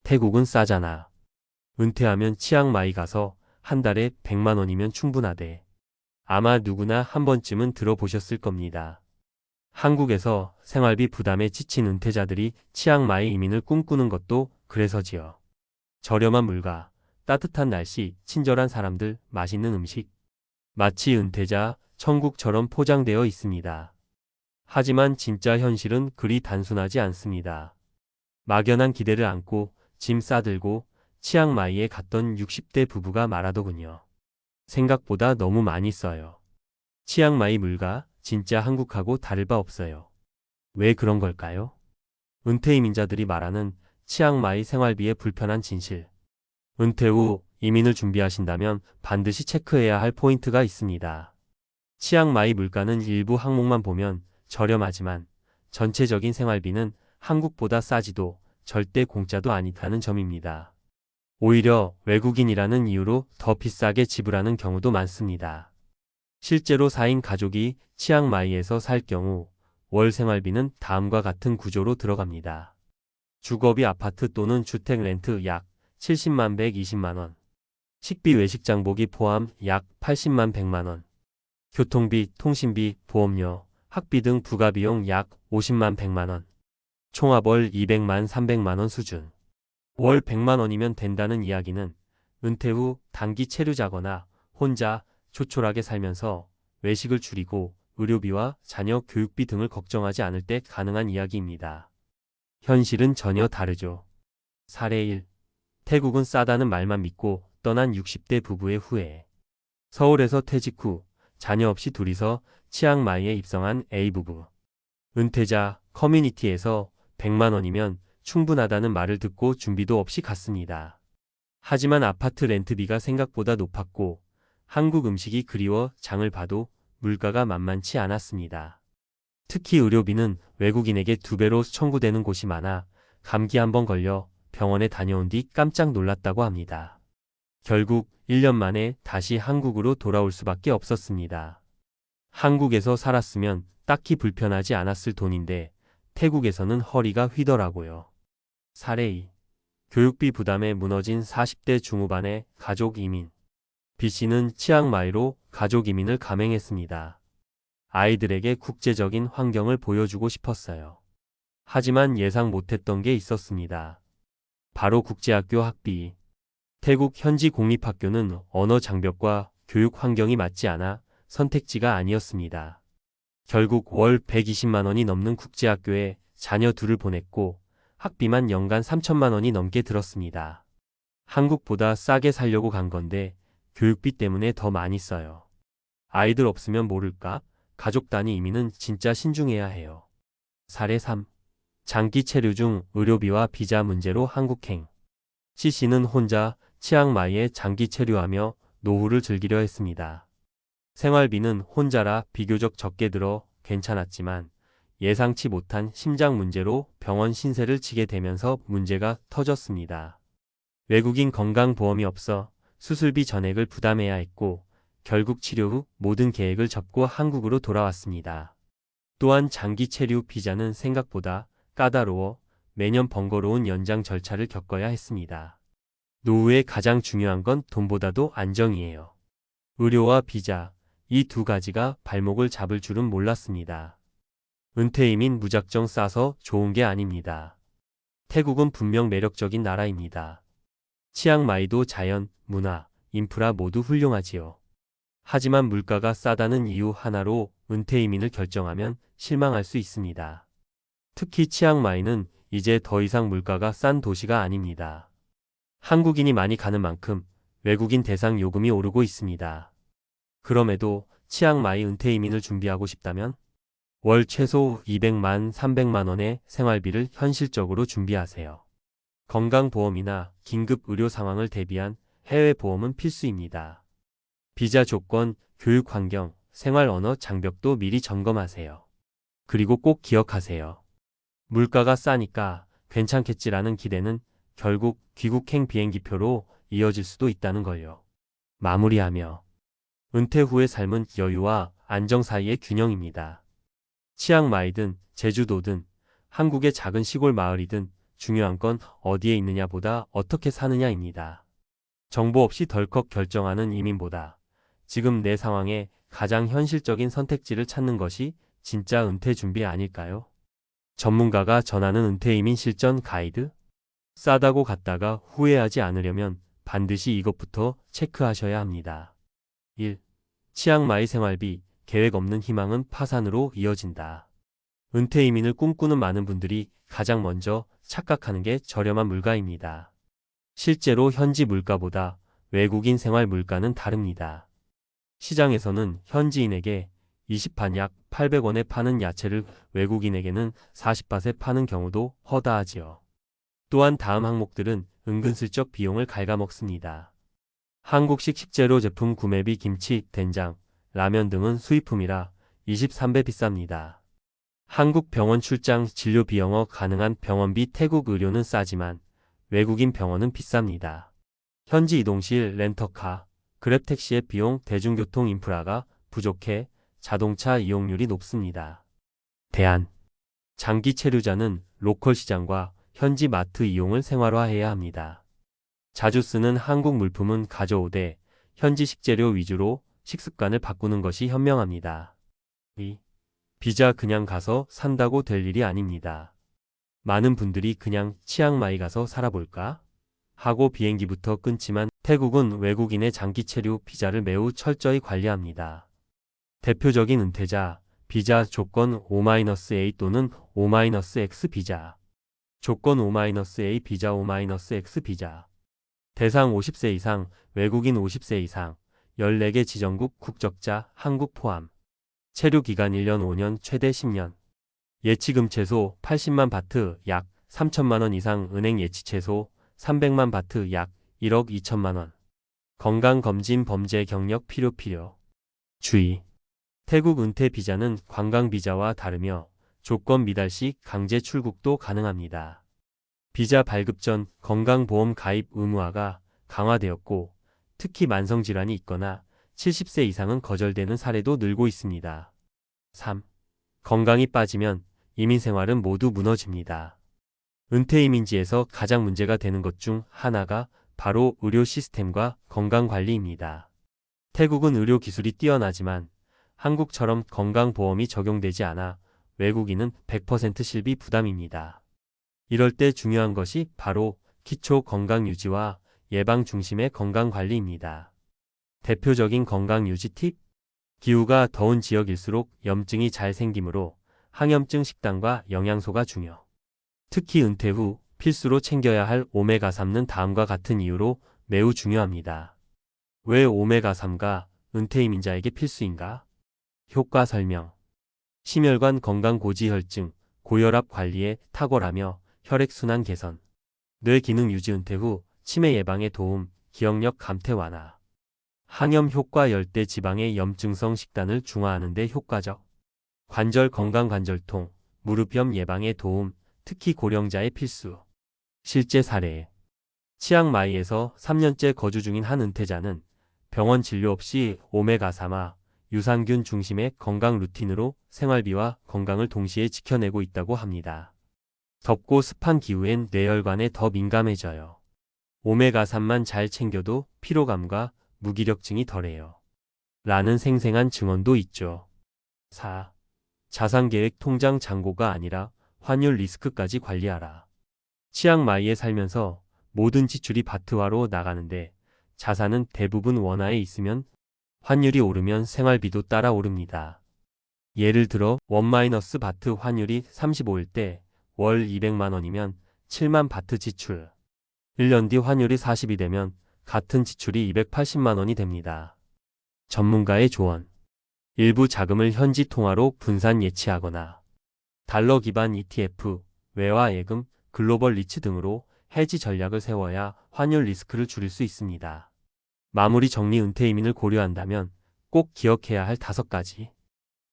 태국은 싸잖아. 은퇴하면 치앙마이 가서 한 달에 100만 원이면 충분하대. 아마 누구나 한 번쯤은 들어보셨을 겁니다. 한국에서 생활비 부담에 지친 은퇴자들이 치앙마이 이민을 꿈꾸는 것도 그래서지요. 저렴한 물가, 따뜻한 날씨, 친절한 사람들, 맛있는 음식. 마치 은퇴자 천국처럼 포장되어 있습니다. 하지만 진짜 현실은 그리 단순하지 않습니다. 막연한 기대를 안고 짐 싸들고 치앙마이에 갔던 60대 부부가 말하더군요. 생각보다 너무 많이 써요. 치앙마이 물가 진짜 한국하고 다를 바 없어요. 왜 그런 걸까요? 은퇴 이민자들이 말하는 치앙마이 생활비의 불편한 진실. 은퇴 후 이민을 준비하신다면 반드시 체크해야 할 포인트가 있습니다. 치앙마이 물가는 일부 항목만 보면 저렴하지만 전체적인 생활비는 한국보다 싸지도 절대 공짜도 아니다는 점입니다. 오히려 외국인이라는 이유로 더 비싸게 지불하는 경우도 많습니다. 실제로 4인 가족이 치앙마이에서 살 경우 월 생활비는 다음과 같은 구조로 들어갑니다. 주거비 아파트 또는 주택 렌트 약 70만 120만 원. 식비 외식 장보기 포함 약 80만 100만 원. 교통비, 통신비, 보험료, 학비 등 부가비용 약 50만 100만 원. 총합 월 200만 300만 원 수준. 월 100만 원이면 된다는 이야기는 은퇴 후 단기 체류자거나 혼자 조촐하게 살면서 외식을 줄이고 의료비와 자녀 교육비 등을 걱정하지 않을 때 가능한 이야기입니다. 현실은 전혀 다르죠. 사례 1. 태국은 싸다는 말만 믿고 떠난 60대 부부의 후회. 서울에서 퇴직 후 자녀 없이 둘이서 치앙마이에 입성한 A부부. 은퇴자 커뮤니티에서 100만 원이면 충분하다는 말을 듣고 준비도 없이 갔습니다. 하지만 아파트 렌트비가 생각보다 높았고 한국 음식이 그리워 장을 봐도 물가가 만만치 않았습니다. 특히 의료비는 외국인에게 2배로 청구되는 곳이 많아 감기 한 번 걸려 병원에 다녀온 뒤 깜짝 놀랐다고 합니다. 결국 1년 만에 다시 한국으로 돌아올 수밖에 없었습니다. 한국에서 살았으면 딱히 불편하지 않았을 돈인데 태국에서는 허리가 휘더라고요. 사례 2. 교육비 부담에 무너진 40대 중후반의 가족 이민. B씨는 치앙마이로 가족 이민을 감행했습니다. 아이들에게 국제적인 환경을 보여주고 싶었어요. 하지만 예상 못했던 게 있었습니다. 바로 국제학교 학비. 태국 현지 공립학교는 언어 장벽과 교육 환경이 맞지 않아 선택지가 아니었습니다. 결국 월 120만 원이 넘는 국제학교에 자녀 둘을 보냈고 학비만 연간 3천만 원이 넘게 들었습니다. 한국보다 싸게 살려고 간 건데 교육비 때문에 더 많이 써요. 아이들 없으면 모를까? 가족 단위 이민은 진짜 신중해야 해요. 사례 3. 장기 체류 중 의료비와 비자 문제로 한국행. C씨는 혼자 치앙마이에 장기 체류하며 노후를 즐기려 했습니다. 생활비는 혼자라 비교적 적게 들어 괜찮았지만 예상치 못한 심장 문제로 병원 신세를 지게 되면서 문제가 터졌습니다. 외국인 건강보험이 없어 수술비 전액을 부담해야 했고 결국 치료 후 모든 계획을 접고 한국으로 돌아왔습니다. 또한 장기 체류 비자는 생각보다 까다로워 매년 번거로운 연장 절차를 겪어야 했습니다. 노후에 가장 중요한 건 돈보다도 안정이에요. 의료와 비자, 이 두 가지가 발목을 잡을 줄은 몰랐습니다. 은퇴 이민 무작정 싸서 좋은 게 아닙니다. 태국은 분명 매력적인 나라입니다. 치앙마이도 자연, 문화, 인프라 모두 훌륭하지요. 하지만 물가가 싸다는 이유 하나로 은퇴 이민을 결정하면 실망할 수 있습니다. 특히 치앙마이는 이제 더 이상 물가가 싼 도시가 아닙니다. 한국인이 많이 가는 만큼 외국인 대상 요금이 오르고 있습니다. 그럼에도 치앙마이 은퇴 이민을 준비하고 싶다면 월 최소 200만 300만 원의 생활비를 현실적으로 준비하세요. 건강보험이나 긴급 의료 상황을 대비한 해외 보험은 필수입니다. 비자 조건, 교육 환경, 생활 언어 장벽도 미리 점검하세요. 그리고 꼭 기억하세요. 물가가 싸니까 괜찮겠지라는 기대는 결국 귀국행 비행기표로 이어질 수도 있다는 걸요. 마무리하며 은퇴 후의 삶은 여유와 안정 사이의 균형입니다. 치앙마이든 제주도든 한국의 작은 시골 마을이든 중요한 건 어디에 있느냐보다 어떻게 사느냐입니다. 정보 없이 덜컥 결정하는 이민보다 지금 내 상황에 가장 현실적인 선택지를 찾는 것이 진짜 은퇴 준비 아닐까요? 전문가가 전하는 은퇴 이민 실전 가이드? 싸다고 갔다가 후회하지 않으려면 반드시 이것부터 체크하셔야 합니다. 1. 치앙마이 생활비, 계획 없는 희망은 파산으로 이어진다. 은퇴 이민을 꿈꾸는 많은 분들이 가장 먼저 착각하는 게 저렴한 물가입니다. 실제로 현지 물가보다 외국인 생활 물가는 다릅니다. 시장에서는 현지인에게 20밭 약 800원에 파는 야채를 외국인에게는 40밭에 파는 경우도 허다하지요. 또한 다음 항목들은 은근슬쩍 비용을 갉아먹습니다. 한국식 식재료 제품 구매비 김치, 된장, 라면 등은 수입품이라 23배 비쌉니다. 한국 병원 출장 진료 비영어 가능한 병원비 태국 의료는 싸지만 외국인 병원은 비쌉니다. 현지 이동실 렌터카, 그랩택시의 비용 대중교통 인프라가 부족해 자동차 이용률이 높습니다. 대안 장기 체류자는 로컬 시장과 현지 마트 이용을 생활화해야 합니다. 자주 쓰는 한국 물품은 가져오되 현지 식재료 위주로 식습관을 바꾸는 것이 현명합니다. 2. 비자 그냥 가서 산다고 될 일이 아닙니다. 많은 분들이 그냥 치앙마이 가서 살아볼까? 하고 비행기부터 끊지만 태국은 외국인의 장기 체류 비자를 매우 철저히 관리합니다. 대표적인 은퇴자, 비자 조건 O-A 또는 O-X 비자. 조건 O-A 비자 O-X 비자. 대상 50세 이상, 외국인 50세 이상, 14개 지정국 국적자, 한국 포함. 체류 기간 1년 5년 최대 10년. 예치금 최소 80만 바트 약 3천만 원 이상 은행 예치 최소 300만 바트 약 1억 2천만 원. 건강검진 범죄 경력 필요. 주의. 태국 은퇴 비자는 관광 비자와 다르며 조건 미달 시 강제 출국도 가능합니다. 비자 발급 전 건강보험 가입 의무화가 강화되었고 특히 만성질환이 있거나 70세 이상은 거절되는 사례도 늘고 있습니다. 3. 건강이 빠지면 이민생활은 모두 무너집니다. 은퇴 이민지에서 가장 문제가 되는 것 중 하나가 바로 의료 시스템과 건강관리입니다. 태국은 의료 기술이 뛰어나지만 한국처럼 건강보험이 적용되지 않아 외국인은 100% 실비 부담입니다. 이럴 때 중요한 것이 바로 기초 건강 유지와 예방 중심의 건강관리입니다. 대표적인 건강유지 팁? 기후가 더운 지역일수록 염증이 잘 생기므로 항염증 식단과 영양소가 중요. 특히 은퇴 후 필수로 챙겨야 할 오메가3는 다음과 같은 이유로 매우 중요합니다. 왜 오메가3가 은퇴 이민자에게 필수인가? 효과 설명. 심혈관 건강 고지혈증, 고혈압 관리에 탁월하며 혈액순환 개선, 뇌 기능 유지 은퇴 후 치매 예방에 도움, 기억력 감퇴 완화. 항염 효과 열대 지방의 염증성 식단을 중화하는 데 효과적. 관절 건강 관절통, 무릎염 예방에 도움, 특히 고령자의 필수. 실제 사례. 치앙마이에서 3년째 거주 중인 한 은퇴자는 병원 진료 없이 오메가3와 유산균 중심의 건강 루틴으로 생활비와 건강을 동시에 지켜내고 있다고 합니다. 덥고 습한 기후엔 뇌혈관에 더 민감해져요. 오메가3만 잘 챙겨도 피로감과 무기력증이 덜해요. 라는 생생한 증언도 있죠. 4. 자산계획 통장 잔고가 아니라 환율 리스크까지 관리하라. 치앙마이에 살면서 모든 지출이 바트화로 나가는데 자산은 대부분 원화에 있으면 환율이 오르면 생활비도 따라 오릅니다. 예를 들어 원-바트 환율이 35일 때 월 200만 원이면 7만 바트 지출. 1년 뒤 환율이 40이 되면 같은 지출이 280만 원이 됩니다. 전문가의 조언. 일부 자금을 현지 통화로 분산 예치하거나 달러 기반 ETF, 외화 예금, 글로벌 리츠 등으로 해지 전략을 세워야 환율 리스크를 줄일 수 있습니다. 마무리 정리 은퇴 이민을 고려한다면 꼭 기억해야 할 5가지.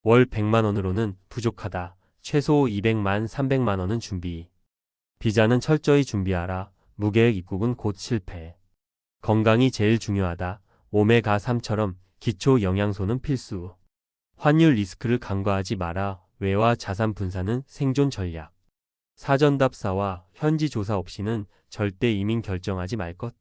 월 100만 원으로는 부족하다. 최소 200만 300만 원은 준비. 비자는 철저히 준비하라. 무계획 입국은 곧 실패. 건강이 제일 중요하다. 오메가3처럼 기초 영양소는 필수. 환율 리스크를 간과하지 마라. 외화 자산 분산은 생존 전략. 사전답사와 현지 조사 없이는 절대 이민 결정하지 말 것.